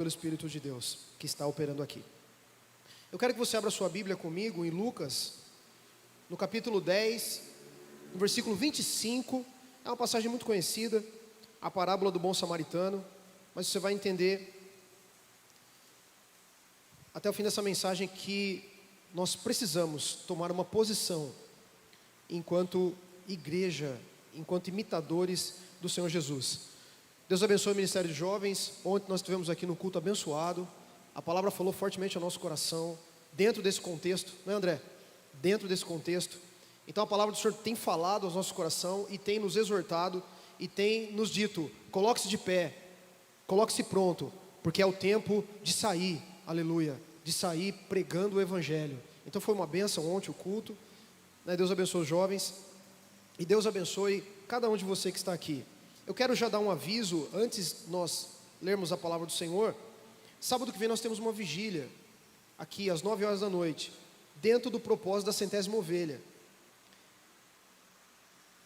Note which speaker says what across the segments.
Speaker 1: pelo Espírito de Deus que está operando aqui. Eu quero que você abra sua Bíblia comigo em Lucas, no capítulo 10, no versículo 25. É uma passagem muito conhecida, a parábola do bom samaritano, mas você vai entender até o fim dessa mensagem que nós precisamos tomar uma posição enquanto igreja, enquanto imitadores do Senhor Jesus. Deus abençoe o Ministério de Jovens. Ontem nós estivemos aqui no culto abençoado. A palavra falou fortemente ao nosso coração, dentro desse contexto, não é, André? Dentro desse contexto. Então a palavra do Senhor tem falado ao nosso coração e tem nos exortado e tem nos dito: coloque-se de pé, coloque-se pronto, porque é o tempo de sair, aleluia, de sair pregando o Evangelho. Então foi uma bênção ontem o culto, né? Deus abençoe os jovens e Deus abençoe cada um de você que está aqui. Eu quero já dar um aviso, antes nós lermos a palavra do Senhor. Sábado que vem nós temos uma vigília, aqui às 9 horas da noite, dentro do propósito da 100ª ovelha.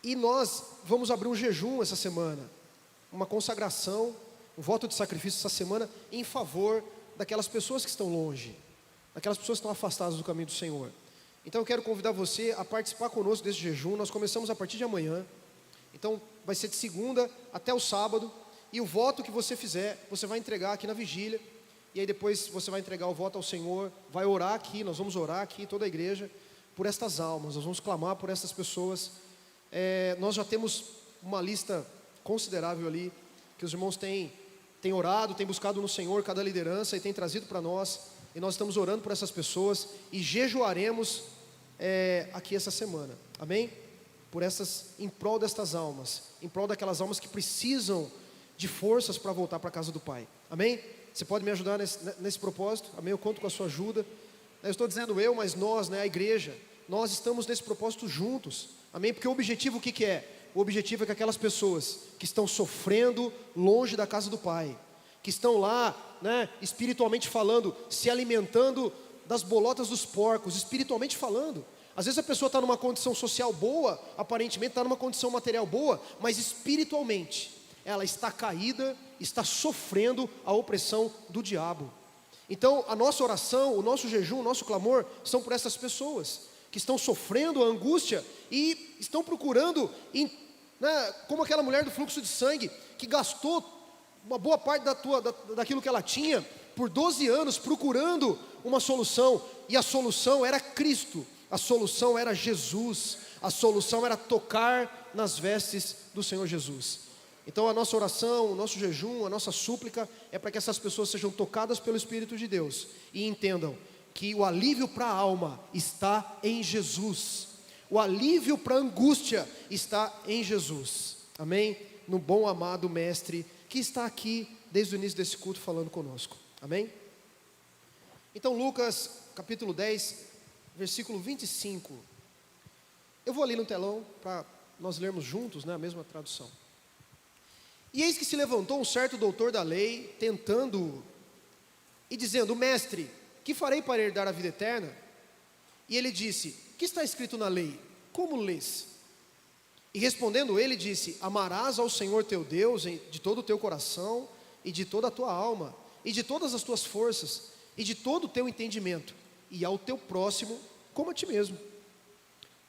Speaker 1: E nós vamos abrir um jejum essa semana, uma consagração, um voto de sacrifício essa semana, em favor daquelas pessoas que estão longe, daquelas pessoas que estão afastadas do caminho do Senhor. Então eu quero convidar você a participar conosco desse jejum. Nós começamos a partir de amanhã. Então vai ser de segunda até o sábado, e o voto que você fizer, você vai entregar aqui na vigília, e aí depois você vai entregar o voto ao Senhor, vai orar aqui, nós vamos orar aqui, toda a igreja, por estas almas, nós vamos clamar por essas pessoas. Nós já temos uma lista considerável ali, que os irmãos têm orado, têm buscado no Senhor cada liderança, e têm trazido para nós, e nós estamos orando por essas pessoas, e jejuaremos aqui essa semana, amém? Em prol destas almas, em prol daquelas almas que precisam de forças para voltar para a casa do Pai, amém? Você pode me ajudar nesse propósito, amém? Eu conto com a sua ajuda. Eu estou dizendo mas nós, né, a igreja, nós estamos nesse propósito juntos, amém? Porque o objetivo o que é? O objetivo é que aquelas pessoas que estão sofrendo longe da casa do Pai, que estão lá, né, espiritualmente falando, se alimentando das bolotas dos porcos, espiritualmente falando. Às vezes a pessoa está numa condição social boa, aparentemente está numa condição material boa, mas espiritualmente ela está caída, está sofrendo a opressão do diabo. Então a nossa oração, o nosso jejum, o nosso clamor são por essas pessoas que estão sofrendo a angústia e estão procurando, como aquela mulher do fluxo de sangue, que gastou uma boa parte daquilo que ela tinha por 12 anos procurando uma solução, e a solução era Cristo. A solução era Jesus, a solução era tocar nas vestes do Senhor Jesus. Então a nossa oração, o nosso jejum, a nossa súplica é para que essas pessoas sejam tocadas pelo Espírito de Deus e entendam que o alívio para a alma está em Jesus, o alívio para a angústia está em Jesus, amém? No bom amado Mestre que está aqui desde o início desse culto falando conosco, amém? Então Lucas capítulo 10, versículo 25, eu vou ali no telão para nós lermos juntos, né, a mesma tradução. E eis que se levantou um certo doutor da lei, tentando e dizendo: Mestre, que farei para herdar a vida eterna? E ele disse: que está escrito na lei? Como lês? E respondendo ele disse: amarás ao Senhor teu Deus de todo o teu coração, e de toda a tua alma, e de todas as tuas forças, e de todo o teu entendimento, e ao teu próximo como a ti mesmo.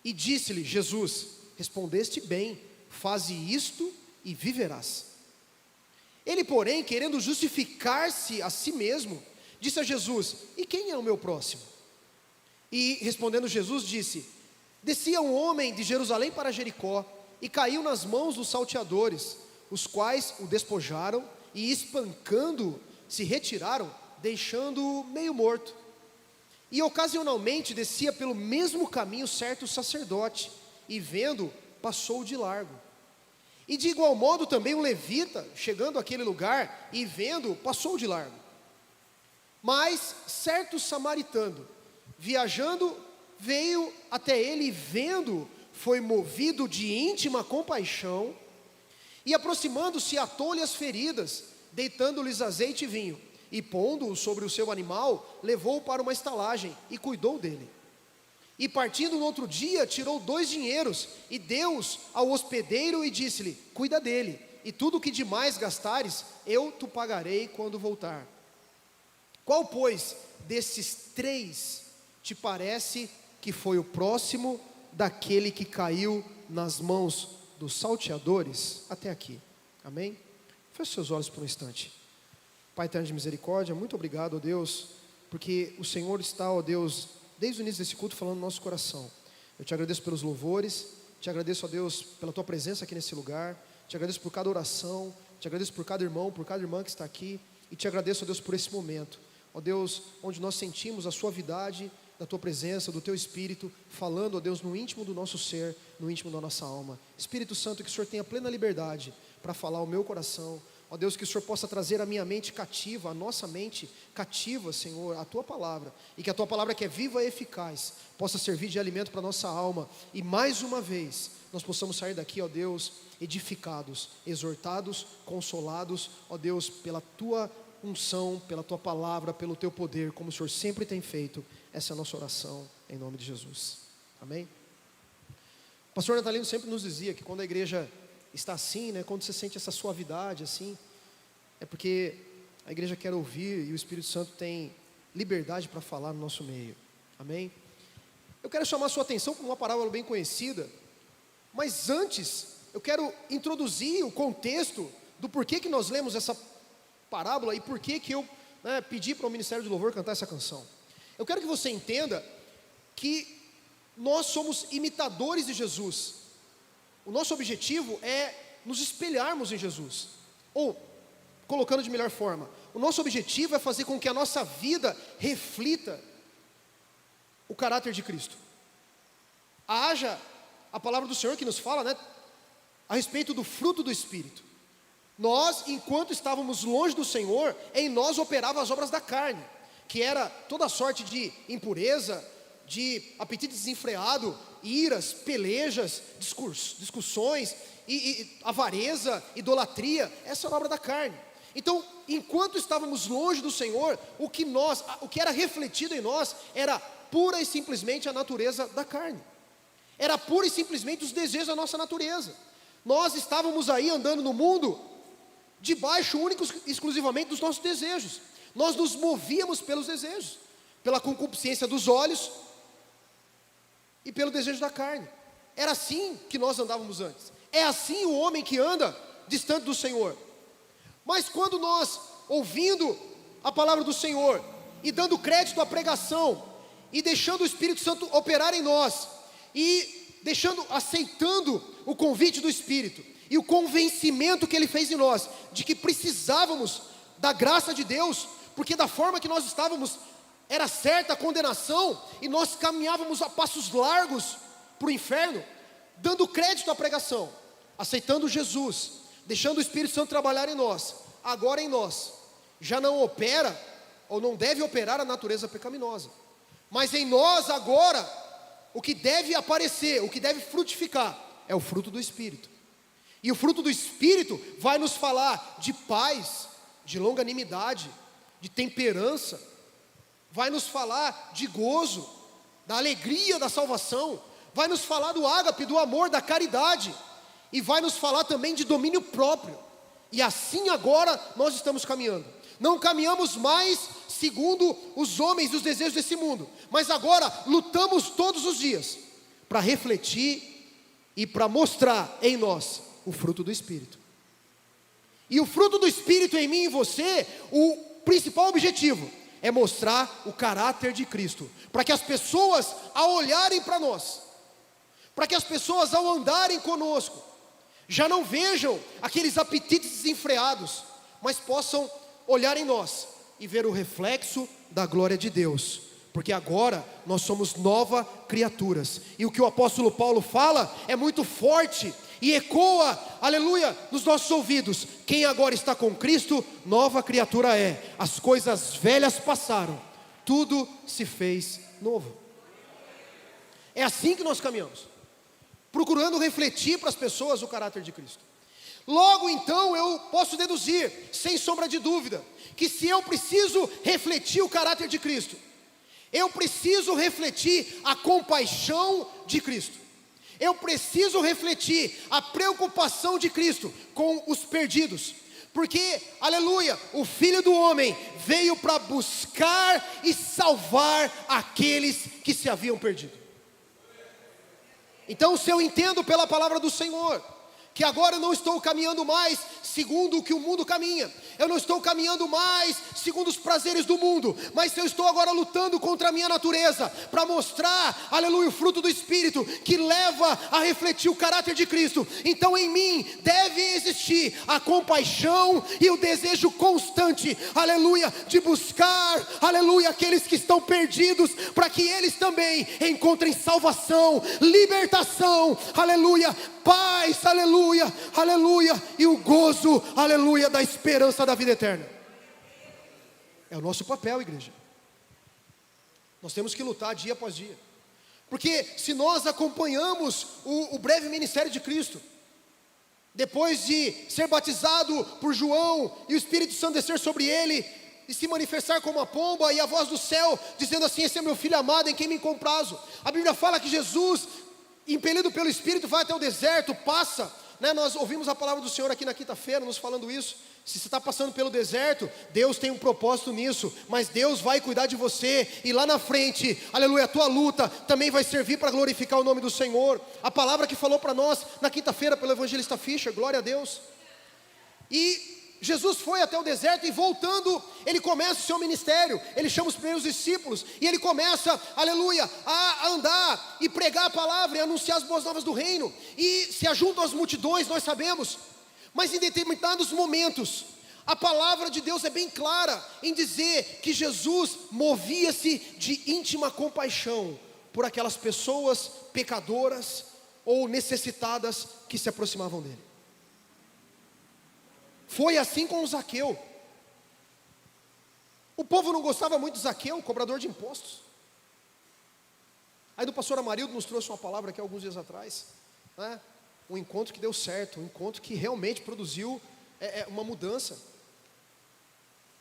Speaker 1: E disse-lhe Jesus: respondeste bem, faze isto e viverás. Ele, porém, querendo justificar-se a si mesmo, disse a Jesus: e quem é o meu próximo? E respondendo Jesus disse: descia um homem de Jerusalém para Jericó, e caiu nas mãos dos salteadores, os quais o despojaram, e espancando se retiraram, deixando-o meio morto. E ocasionalmente descia pelo mesmo caminho certo sacerdote, e vendo, passou de largo. E de igual modo também um levita, chegando àquele lugar, e vendo, passou de largo. Mas certo samaritano, viajando, veio até ele, e vendo, foi movido de íntima compaixão, e aproximando-se, atou-lhe as feridas, deitando-lhes azeite e vinho, e pondo-o sobre o seu animal, levou-o para uma estalagem, e cuidou dele. E partindo no outro dia, tirou 2 dinheiros, e deu-os ao hospedeiro, e disse-lhe: cuida dele, e tudo o que demais gastares, eu te pagarei quando voltar. Qual, pois, desses 3 te parece que foi o próximo daquele que caiu nas mãos dos salteadores? Até aqui, amém? Feche seus olhos por um instante. Pai eterno de misericórdia, muito obrigado, ó Deus, porque o Senhor está, ó Deus, desde o início desse culto falando no nosso coração. Eu te agradeço pelos louvores, te agradeço, ó Deus, pela tua presença aqui nesse lugar, te agradeço por cada oração, te agradeço por cada irmão, por cada irmã que está aqui, e te agradeço, ó Deus, por esse momento, ó Deus, onde nós sentimos a suavidade da tua presença, do teu Espírito, falando, ó Deus, no íntimo do nosso ser, no íntimo da nossa alma. Espírito Santo, que o Senhor tenha plena liberdade para falar ao meu coração, ó Deus, que o Senhor possa trazer a minha mente cativa, a nossa mente cativa, Senhor, a tua palavra, e que a tua palavra, que é viva e eficaz, possa servir de alimento para a nossa alma, e mais uma vez, nós possamos sair daqui, ó Deus, edificados, exortados, consolados, ó Deus, pela tua unção, pela tua palavra, pelo teu poder, como o Senhor sempre tem feito. Essa é a nossa oração, em nome de Jesus, amém? O pastor Natalino sempre nos dizia que quando a igreja está assim, né, quando você sente essa suavidade assim, é porque a igreja quer ouvir e o Espírito Santo tem liberdade para falar no nosso meio, amém? Eu quero chamar a sua atenção para uma parábola bem conhecida, mas antes eu quero introduzir o contexto do porquê que nós lemos essa parábola e porquê que eu pedi para o Ministério de Louvor cantar essa canção. Eu quero que você entenda que nós somos imitadores de Jesus. O nosso objetivo é nos espelharmos em Jesus, ou, colocando de melhor forma, o nosso objetivo é fazer com que a nossa vida reflita o caráter de Cristo. Haja a palavra do Senhor que nos fala, né, a respeito do fruto do Espírito. Nós, enquanto estávamos longe do Senhor, em nós operavam as obras da carne, que era toda sorte de impureza, de apetite desenfreado, iras, pelejas, discussões, e avareza, idolatria. Essa é a obra da carne. Então, enquanto estávamos longe do Senhor, o que era refletido em nós era pura e simplesmente a natureza da carne, era pura e simplesmente os desejos da nossa natureza. Nós estávamos aí andando no mundo debaixo único exclusivamente dos nossos desejos. Nós nos movíamos pelos desejos, pela concupiscência dos olhos e pelo desejo da carne. Era assim que nós andávamos antes. É assim o homem que anda distante do Senhor. Mas quando nós, ouvindo a palavra do Senhor e dando crédito à pregação e deixando o Espírito Santo operar em nós e aceitando o convite do Espírito e o convencimento que Ele fez em nós de que precisávamos da graça de Deus, porque da forma que nós estávamos era certa a condenação e nós caminhávamos a passos largos para o inferno, dando crédito à pregação, aceitando Jesus, deixando o Espírito Santo trabalhar em nós. Agora em nós já não opera ou não deve operar a natureza pecaminosa, mas em nós agora o que deve aparecer, o que deve frutificar é o fruto do Espírito. E o fruto do Espírito vai nos falar de paz, de longanimidade, de temperança, vai nos falar de gozo, da alegria da salvação, vai nos falar do ágape, do amor, da caridade, e vai nos falar também de domínio próprio. E assim agora nós estamos caminhando. Não caminhamos mais segundo os homens e os desejos desse mundo, mas agora lutamos todos os dias para refletir e para mostrar em nós o fruto do Espírito. E o fruto do Espírito em mim e em você, o principal objetivo é mostrar o caráter de Cristo, para que as pessoas, ao olharem para nós, para que as pessoas, ao andarem conosco, já não vejam aqueles apetites desenfreados, mas possam olhar em nós e ver o reflexo da glória de Deus, porque agora nós somos novas criaturas. E o que o apóstolo Paulo fala é muito forte e ecoa, aleluia, nos nossos ouvidos: quem agora está com Cristo, nova criatura é, as coisas velhas passaram, tudo se fez novo. É assim que nós caminhamos, procurando refletir para as pessoas o caráter de Cristo. Logo então eu posso deduzir, sem sombra de dúvida, que se eu preciso refletir o caráter de Cristo, eu preciso refletir a compaixão de Cristo, eu preciso refletir a preocupação de Cristo com os perdidos, Porque, aleluia, o Filho do Homem veio para buscar e salvar aqueles que se haviam perdido. Então, se eu entendo pela palavra do Senhor, que agora eu não estou caminhando mais segundo o que o mundo caminha, eu não estou caminhando mais segundo os prazeres do mundo, mas eu estou agora lutando contra a minha natureza, para mostrar, aleluia, o fruto do Espírito, que leva a refletir o caráter de Cristo. Então em mim deve existir a compaixão e o desejo constante, aleluia, de buscar, aleluia, aqueles que estão perdidos, para que eles também encontrem salvação, libertação, aleluia, paz, aleluia, aleluia, e o gozo, aleluia, da esperança da vida eterna. É o nosso papel, igreja. Nós temos que lutar dia após dia, porque se nós acompanhamos o breve ministério de Cristo, depois de ser batizado por João, e o Espírito Santo descer sobre ele, e se manifestar como uma pomba, e a voz do céu, dizendo assim: esse é meu filho amado, em quem me comprazo. A Bíblia fala que Jesus, impelido pelo Espírito, vai até o deserto, passa, né? Nós ouvimos a palavra do Senhor aqui na quinta-feira, nos falando isso. Se você está passando pelo deserto, Deus tem um propósito nisso, mas Deus vai cuidar de você, e lá na frente, aleluia, a tua luta também vai servir para glorificar o nome do Senhor. A palavra que falou para nós na quinta-feira pelo evangelista Fischer, glória a Deus. E Jesus foi até o deserto, e voltando, ele começa o seu ministério. Ele chama os primeiros discípulos, e ele começa, aleluia, a andar e pregar a palavra, e anunciar as boas novas do reino. E se ajuntam as multidões, nós sabemos. Mas em determinados momentos, a palavra de Deus é bem clara em dizer que Jesus movia-se de íntima compaixão por aquelas pessoas pecadoras ou necessitadas que se aproximavam dele. Foi assim com o Zaqueu. O povo não gostava muito de Zaqueu, cobrador de impostos. Aí o pastor Amarildo nos trouxe uma palavra aqui alguns dias atrás, né? Um encontro que deu certo, um encontro que realmente produziu uma mudança.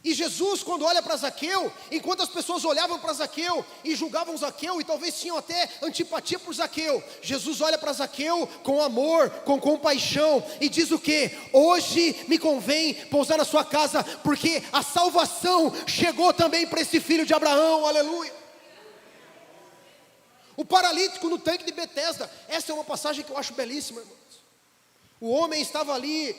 Speaker 1: E Jesus, quando olha para Zaqueu, enquanto as pessoas olhavam para Zaqueu e julgavam Zaqueu, e talvez tinham até antipatia por Zaqueu, Jesus olha para Zaqueu com amor, com compaixão, e diz o quê? Hoje me convém pousar na sua casa, porque a salvação chegou também para esse filho de Abraão, aleluia. O paralítico no tanque de Betesda, essa é uma passagem que eu acho belíssima, irmãos. O homem estava ali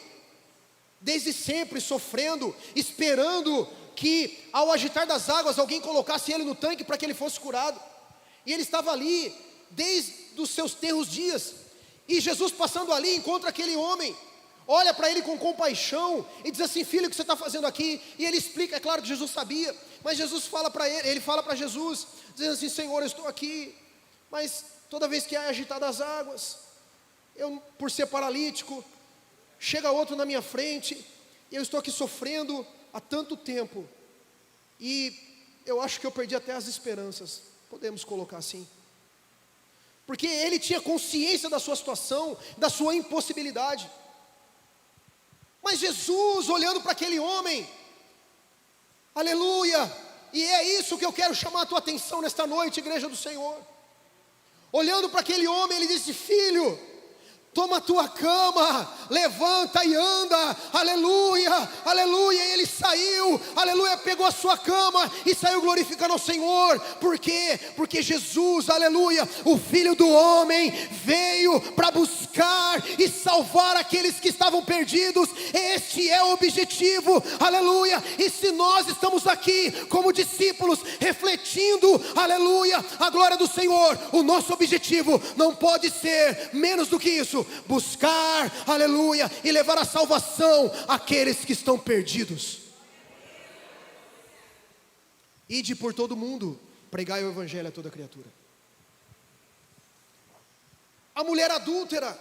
Speaker 1: desde sempre sofrendo, esperando que ao agitar das águas alguém colocasse ele no tanque para que ele fosse curado. E ele estava ali desde os seus tenros dias. E Jesus, passando ali, encontra aquele homem, olha para ele com compaixão e diz assim: filho, o que você está fazendo aqui? E ele explica, é claro que Jesus sabia, mas Jesus fala para ele fala para Jesus, dizendo assim: Senhor, eu estou aqui, mas toda vez que é agitado as águas, eu, por ser paralítico, chega outro na minha frente, eu estou aqui sofrendo há tanto tempo, e eu acho que eu perdi até as esperanças, podemos colocar assim, porque ele tinha consciência da sua situação, da sua impossibilidade. Mas Jesus, olhando para aquele homem, aleluia, e é isso que eu quero chamar a tua atenção nesta noite, igreja do Senhor. Olhando para aquele homem, ele disse: filho, toma a tua cama, levanta e anda, aleluia, aleluia. E ele saiu, aleluia, pegou a sua cama e saiu glorificando ao Senhor. Por quê? Porque Jesus, aleluia, o Filho do Homem, veio para buscar e salvar aqueles que estavam perdidos. Este é o objetivo, aleluia. E se nós estamos aqui como discípulos, refletindo, aleluia, a glória do Senhor, o nosso objetivo não pode ser menos do que isso: buscar, aleluia, e levar a salvação àqueles que estão perdidos. Ide por todo mundo, pregai o evangelho a toda criatura. A mulher adúltera,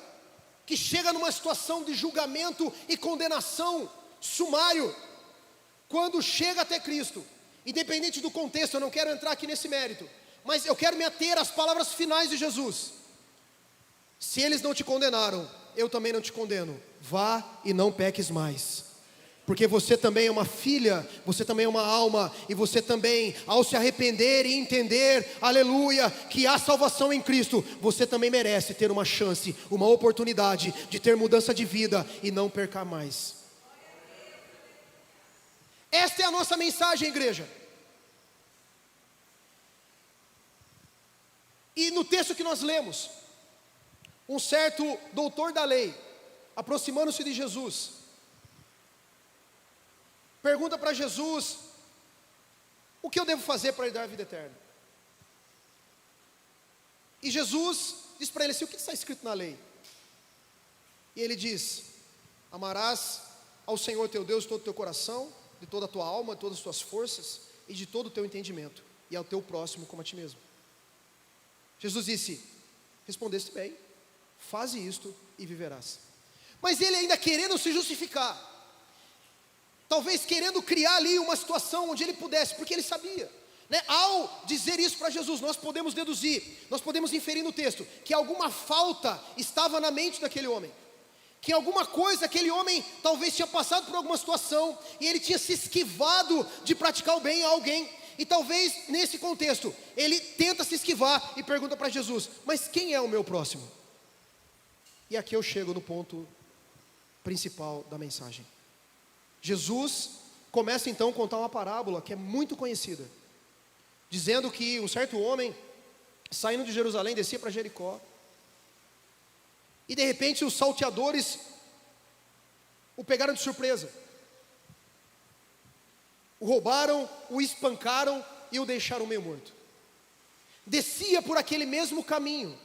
Speaker 1: que chega numa situação de julgamento e condenação sumário, quando chega até Cristo, independente do contexto, eu não quero entrar aqui nesse mérito, mas eu quero me ater às palavras finais de Jesus: se eles não te condenaram, eu também não te condeno. Vá e não peques mais. Porque você também é uma filha, você também é uma alma, e você também, ao se arrepender e entender, aleluia, que há salvação em Cristo, você também merece ter uma chance, uma oportunidade de ter mudança de vida e não percar mais. Esta é a nossa mensagem, igreja. E no texto que nós lemos, um certo doutor da lei, aproximando-se de Jesus, pergunta para Jesus: o que eu devo fazer para herdar a vida eterna? E Jesus diz para ele assim: o que está escrito na lei? E ele diz: amarás ao Senhor teu Deus de todo o teu coração, de toda a tua alma, de todas as tuas forças e de todo o teu entendimento, e ao teu próximo como a ti mesmo. Jesus disse: respondeste bem, faze isto e viverás. Mas ele ainda querendo se justificar, talvez querendo criar ali uma situação onde ele pudesse, porque ele sabia, né? Ao dizer isso para Jesus, nós podemos deduzir, nós podemos inferir no texto, que alguma falta estava na mente daquele homem, que alguma coisa, aquele homem talvez tinha passado por alguma situação, e ele tinha se esquivado de praticar o bem a alguém, e talvez nesse contexto, ele tenta se esquivar e pergunta para Jesus: mas quem é o meu próximo? E aqui eu chego no ponto principal da mensagem. Jesus começa então a contar uma parábola que é muito conhecida, dizendo que um certo homem, saindo de Jerusalém, descia para Jericó, e de repente os salteadores o pegaram de surpresa, o roubaram, o espancaram e o deixaram meio morto. Descia por aquele mesmo caminho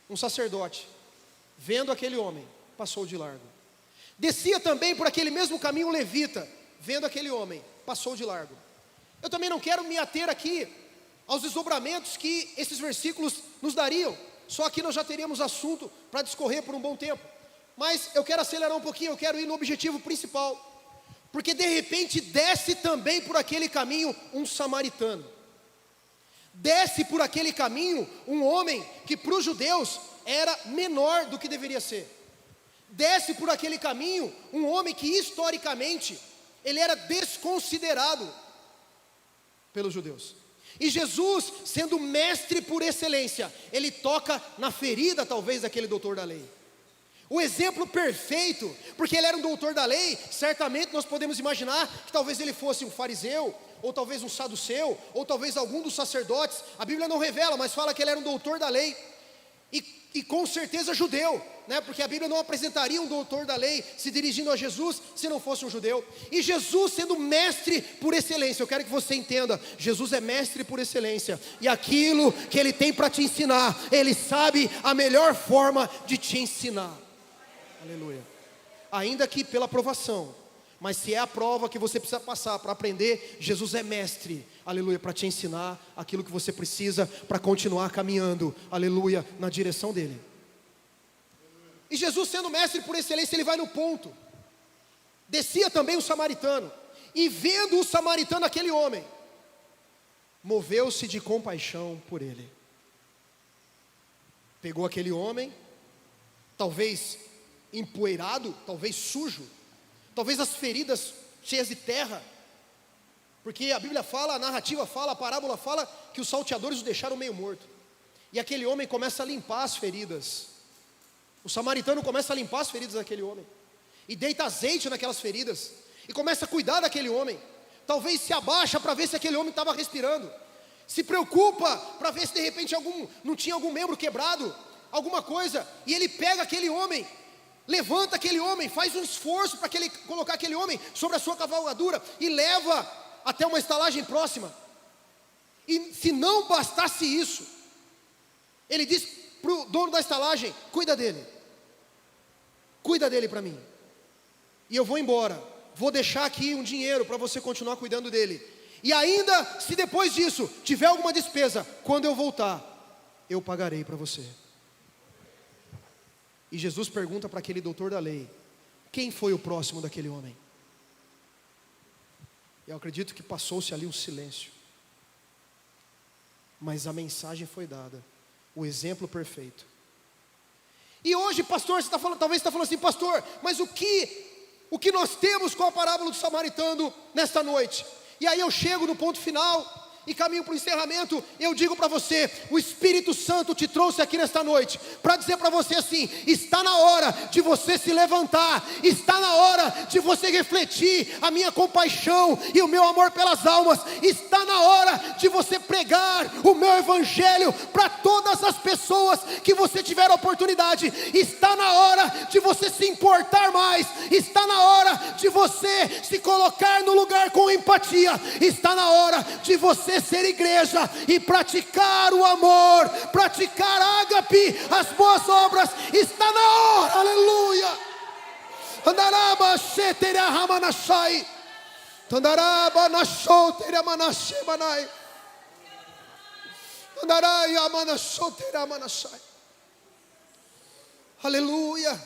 Speaker 1: um sacerdote, vendo aquele homem, passou de largo. Descia também por aquele mesmo caminho um levita, vendo aquele homem, passou de largo. Eu também não quero me ater aqui aos desdobramentos que esses versículos nos dariam, só aqui nós já teríamos assunto para discorrer por um bom tempo, mas eu quero acelerar um pouquinho, eu quero ir no objetivo principal, porque de repente desce também por aquele caminho um samaritano, desce por aquele caminho um homem que para os judeus era menor do que deveria ser, desce por aquele caminho um homem que historicamente ele era desconsiderado pelos judeus. E Jesus, sendo mestre por excelência, ele toca na ferida talvez daquele doutor da lei. O exemplo perfeito, porque ele era um doutor da lei, certamente nós podemos imaginar que talvez ele fosse um fariseu, ou talvez um saduceu, ou talvez algum dos sacerdotes. A Bíblia não revela, mas fala que ele era um doutor da lei, e com certeza judeu, né? Porque a Bíblia não apresentaria um doutor da lei se dirigindo a Jesus se não fosse um judeu. E Jesus sendo mestre por excelência, eu quero que você entenda, Jesus é mestre por excelência, e aquilo que ele tem para te ensinar, ele sabe a melhor forma de te ensinar. Aleluia. Ainda que pela provação, mas se é a prova que você precisa passar para aprender, Jesus é mestre, aleluia, para te ensinar aquilo que você precisa para continuar caminhando, aleluia, na direção dele. E Jesus sendo mestre por excelência, ele vai no ponto. Descia também o samaritano, e vendo o samaritano aquele homem, moveu-se de compaixão por ele. Pegou aquele homem, talvez empoeirado, talvez sujo, talvez as feridas cheias de terra, porque a Bíblia fala, a narrativa fala, a parábola fala que os salteadores o deixaram meio morto, e aquele homem começa a limpar as feridas. O samaritano começa a limpar as feridas daquele homem, e deita azeite naquelas feridas, e começa a cuidar daquele homem. Talvez se abaixa para ver se aquele homem estava respirando, se preocupa para ver se de repente não tinha algum membro quebrado, alguma coisa, e ele pega aquele homem, levanta aquele homem, faz um esforço para colocar aquele homem sobre a sua cavalgadura e leva até uma estalagem próxima. E se não bastasse isso, ele diz para o dono da estalagem: cuida dele para mim, e eu vou embora, vou deixar aqui um dinheiro para você continuar cuidando dele, e ainda se depois disso tiver alguma despesa, quando eu voltar, eu pagarei para você. E Jesus pergunta para aquele doutor da lei: quem foi o próximo daquele homem? Eu acredito que passou-se ali um silêncio, mas a mensagem foi dada, o exemplo perfeito. E hoje, pastor, você está falando, talvez está falando assim: pastor, mas o que nós temos com a parábola do samaritano nesta noite? E aí eu chego no ponto final, E caminho para o encerramento, eu digo para você, o Espírito Santo te trouxe aqui nesta noite, para dizer para você assim, está na hora de você se levantar, está na hora de você refletir a minha compaixão e o meu amor pelas almas, está na hora de você pregar o meu evangelho para todas as pessoas que você tiver oportunidade, está na hora de você se importar mais, está na hora de você se colocar no lugar com empatia, está na hora de você ser igreja e praticar o amor, praticar ágape, as boas obras, está na hora, aleluia. Andaraba sheteria ramanashai, andaraba nashoteria manashemanai, andarai amanashoteria manashai. Aleluia.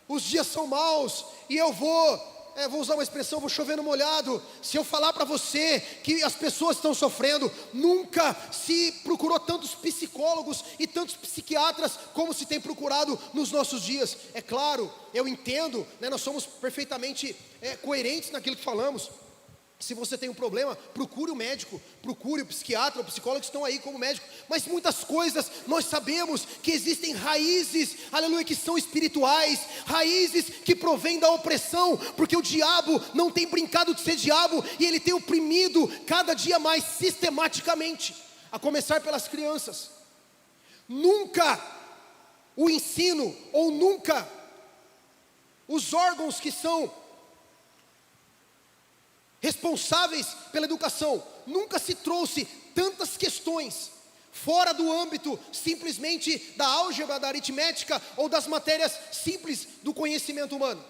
Speaker 1: Os dias são maus e eu vou usar uma expressão, vou chover no molhado. Se eu falar para você que as pessoas estão sofrendo, nunca se procurou tantos psicólogos e tantos psiquiatras como se tem procurado nos nossos dias. É claro, eu entendo, nós somos perfeitamente coerentes naquilo que falamos. Se você tem um problema, procure o médico, procure o psiquiatra, o psicólogo que estão aí como médico. Mas muitas coisas nós sabemos que existem raízes, aleluia, que são espirituais, raízes que provêm da opressão, porque o diabo não tem brincado de ser diabo e ele tem oprimido cada dia mais sistematicamente, a começar pelas crianças. Nunca o ensino ou nunca os órgãos que são responsáveis pela educação, nunca se trouxe tantas questões fora do âmbito simplesmente da álgebra, da aritmética ou das matérias simples do conhecimento humano.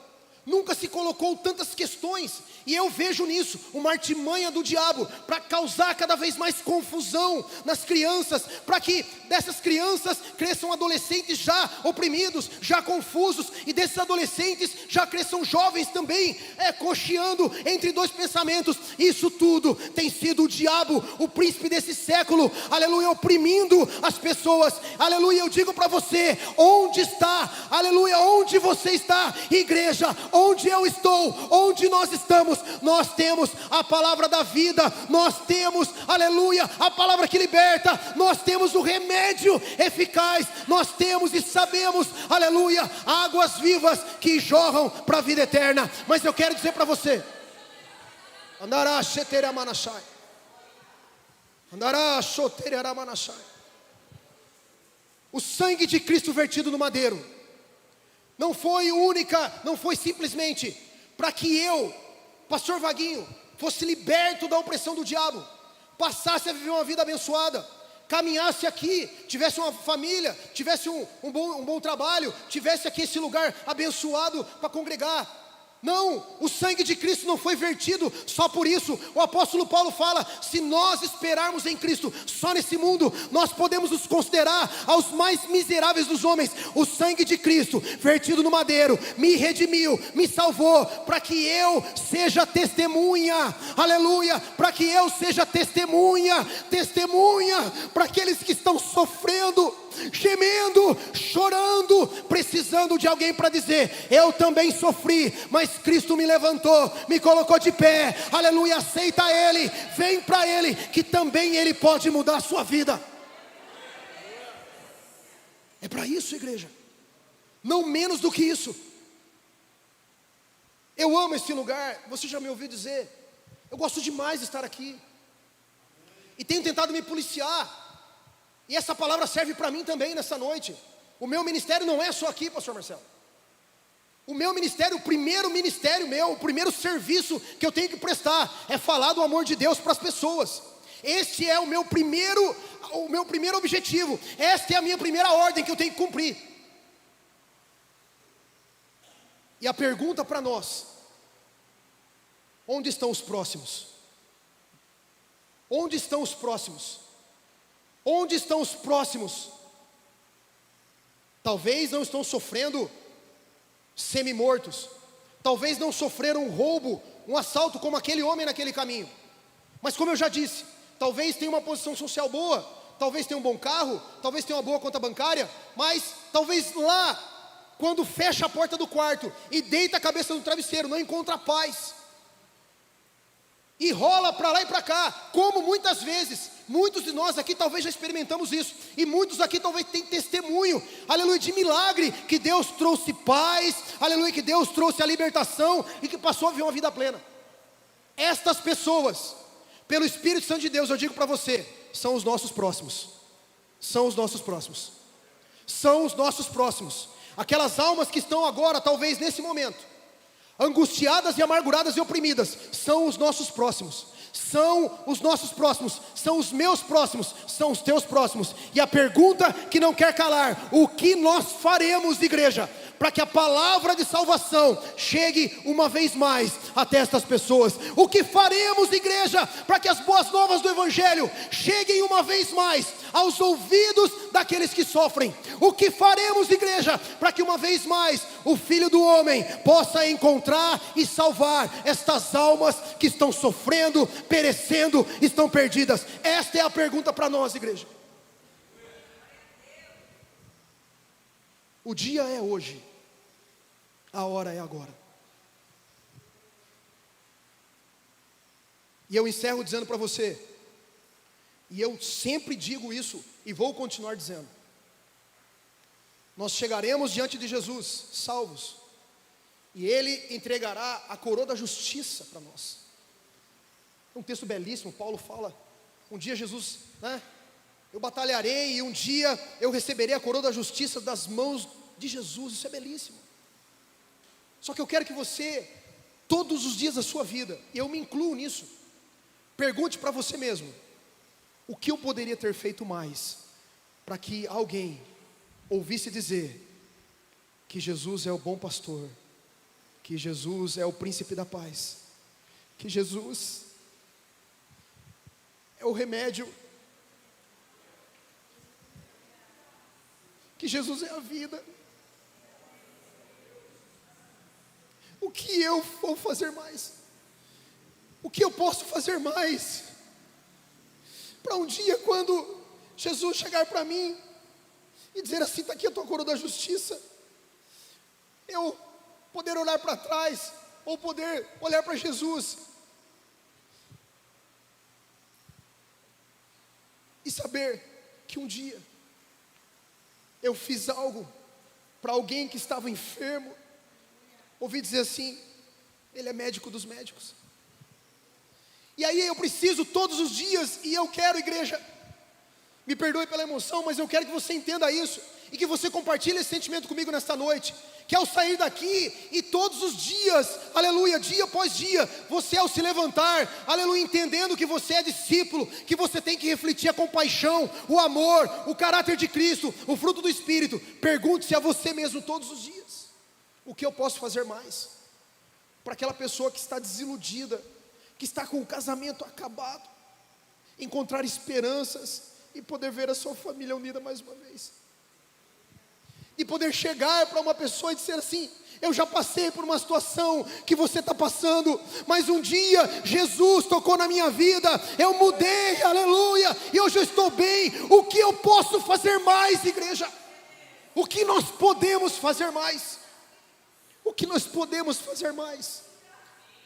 Speaker 1: Nunca se colocou tantas questões, e eu vejo nisso uma artimanha do diabo, para causar cada vez mais confusão nas crianças, para que dessas crianças cresçam adolescentes já oprimidos, já confusos, e desses adolescentes já cresçam jovens também, cocheando entre dois pensamentos. Isso tudo tem sido o diabo, o príncipe desse século, aleluia, oprimindo as pessoas, aleluia. Eu digo para você, onde está, aleluia, onde você está, igreja, onde eu estou, onde nós estamos, nós temos a palavra da vida, nós temos, aleluia, a palavra que liberta, nós temos o remédio eficaz, nós temos e sabemos, aleluia, águas vivas que jorram para a vida eterna. Mas eu quero dizer para você, andará sheteria manashai, andará shoteria manashai, o sangue de Cristo vertido no madeiro não foi simplesmente para que eu, pastor Vaguinho, fosse liberto da opressão do diabo, passasse a viver uma vida abençoada, caminhasse aqui, tivesse uma família, tivesse um bom trabalho, tivesse aqui esse lugar abençoado para congregar. Não, o sangue de Cristo não foi vertido só por isso. O apóstolo Paulo fala, se nós esperarmos em Cristo só nesse mundo, nós podemos nos considerar aos mais miseráveis dos homens. O sangue de Cristo vertido no madeiro me redimiu, me salvou, para que eu seja testemunha, aleluia, para que eu seja testemunha para aqueles que estão sofrendo, gemendo, chorando, precisando de alguém para dizer, eu também sofri, mas Cristo me levantou, me colocou de pé, aleluia, aceita Ele, vem para Ele, que também Ele pode mudar a sua vida. É para isso, igreja, não menos do que isso. Eu amo esse lugar, você já me ouviu dizer, eu gosto demais de estar aqui, e tenho tentado me policiar, e essa palavra serve para mim também nessa noite. O meu ministério não é só aqui, pastor Marcelo. O meu ministério, o primeiro ministério meu, o primeiro serviço que eu tenho que prestar é falar do amor de Deus para as pessoas. Este é o meu primeiro objetivo. Esta é a minha primeira ordem que eu tenho que cumprir. E a pergunta para nós: onde estão os próximos? Onde estão os próximos? Onde estão os próximos? Talvez não estão sofrendo semi-mortos, talvez não sofreram um roubo, um assalto como aquele homem naquele caminho, mas como eu já disse, talvez tenha uma posição social boa, talvez tenha um bom carro, talvez tenha uma boa conta bancária, mas talvez lá, quando fecha a porta do quarto e deita a cabeça no travesseiro, não encontra paz. e rola para lá e para cá, como muitas vezes, muitos de nós aqui talvez já experimentamos isso, e muitos aqui talvez tenham testemunho, aleluia, de milagre, que Deus trouxe paz, aleluia, que Deus trouxe a libertação, e que passou a viver uma vida plena. Estas pessoas, pelo Espírito Santo de Deus, eu digo para você, são os nossos próximos, são os nossos próximos, são os nossos próximos, aquelas almas que estão agora, talvez nesse momento, angustiadas e amarguradas e oprimidas, são os nossos próximos, são os nossos próximos, são os meus próximos, são os teus próximos. E a pergunta que não quer calar: o que nós faremos, igreja, para que a palavra de salvação chegue uma vez mais até estas pessoas? O que faremos, igreja, para que as boas novas do Evangelho cheguem uma vez mais aos ouvidos daqueles que sofrem? O que faremos, igreja, para que uma vez mais o Filho do Homem possa encontrar e salvar estas almas que estão sofrendo, perecendo, estão perdidas? Esta é a pergunta para nós, igreja. O dia é hoje, a hora é agora. E eu encerro dizendo para você, e eu sempre digo isso e vou continuar dizendo: nós chegaremos diante de Jesus salvos, e Ele entregará a coroa da justiça para nós. É um texto belíssimo. Paulo fala, um dia Jesus, eu batalharei e um dia eu receberei a coroa da justiça das mãos de Jesus. Isso é belíssimo. Só que eu quero que você, todos os dias da sua vida, e eu me incluo nisso, pergunte para você mesmo: o que eu poderia ter feito mais para que alguém ouvisse dizer que Jesus é o bom pastor, que Jesus é o príncipe da paz, que Jesus é o remédio, que Jesus é a vida? O que eu vou fazer mais? O que eu posso fazer mais para um dia, quando Jesus chegar para mim e dizer assim: está aqui a tua coroa da justiça, eu poder olhar para trás, ou poder olhar para Jesus e saber que um dia eu fiz algo para alguém que estava enfermo. Ouvi dizer assim: Ele é médico dos médicos. E aí eu preciso todos os dias, e eu quero, igreja, me perdoe pela emoção, mas eu quero que você entenda isso, e que você compartilhe esse sentimento comigo nesta noite, que ao sair daqui, e todos os dias, aleluia, dia após dia, você ao se levantar, aleluia, entendendo que você é discípulo, que você tem que refletir a compaixão, o amor, o caráter de Cristo, o fruto do Espírito, pergunte-se a você mesmo todos os dias: o que eu posso fazer mais para aquela pessoa que está desiludida, que está com o casamento acabado, encontrar esperanças e poder ver a sua família unida mais uma vez, e poder chegar para uma pessoa e dizer assim: eu já passei por uma situação que você está passando, mas um dia Jesus tocou na minha vida, eu mudei, aleluia, e hoje eu estou bem. O que eu posso fazer mais, igreja? O que nós podemos fazer mais? O que nós podemos fazer mais?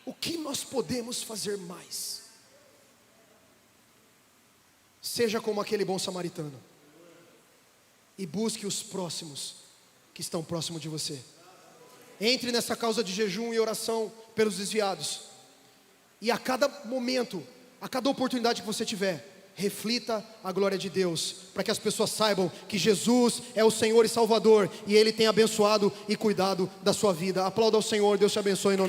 Speaker 1: O que nós podemos fazer mais? Seja como aquele bom samaritano e busque os próximos que estão próximos de você. Entre nessa causa de jejum e oração pelos desviados, e a cada momento, a cada oportunidade que você tiver, reflita a glória de Deus, para que as pessoas saibam que Jesus é o Senhor e Salvador, e Ele tem abençoado e cuidado da sua vida. Aplauda ao Senhor. Deus te abençoe em nome de Jesus.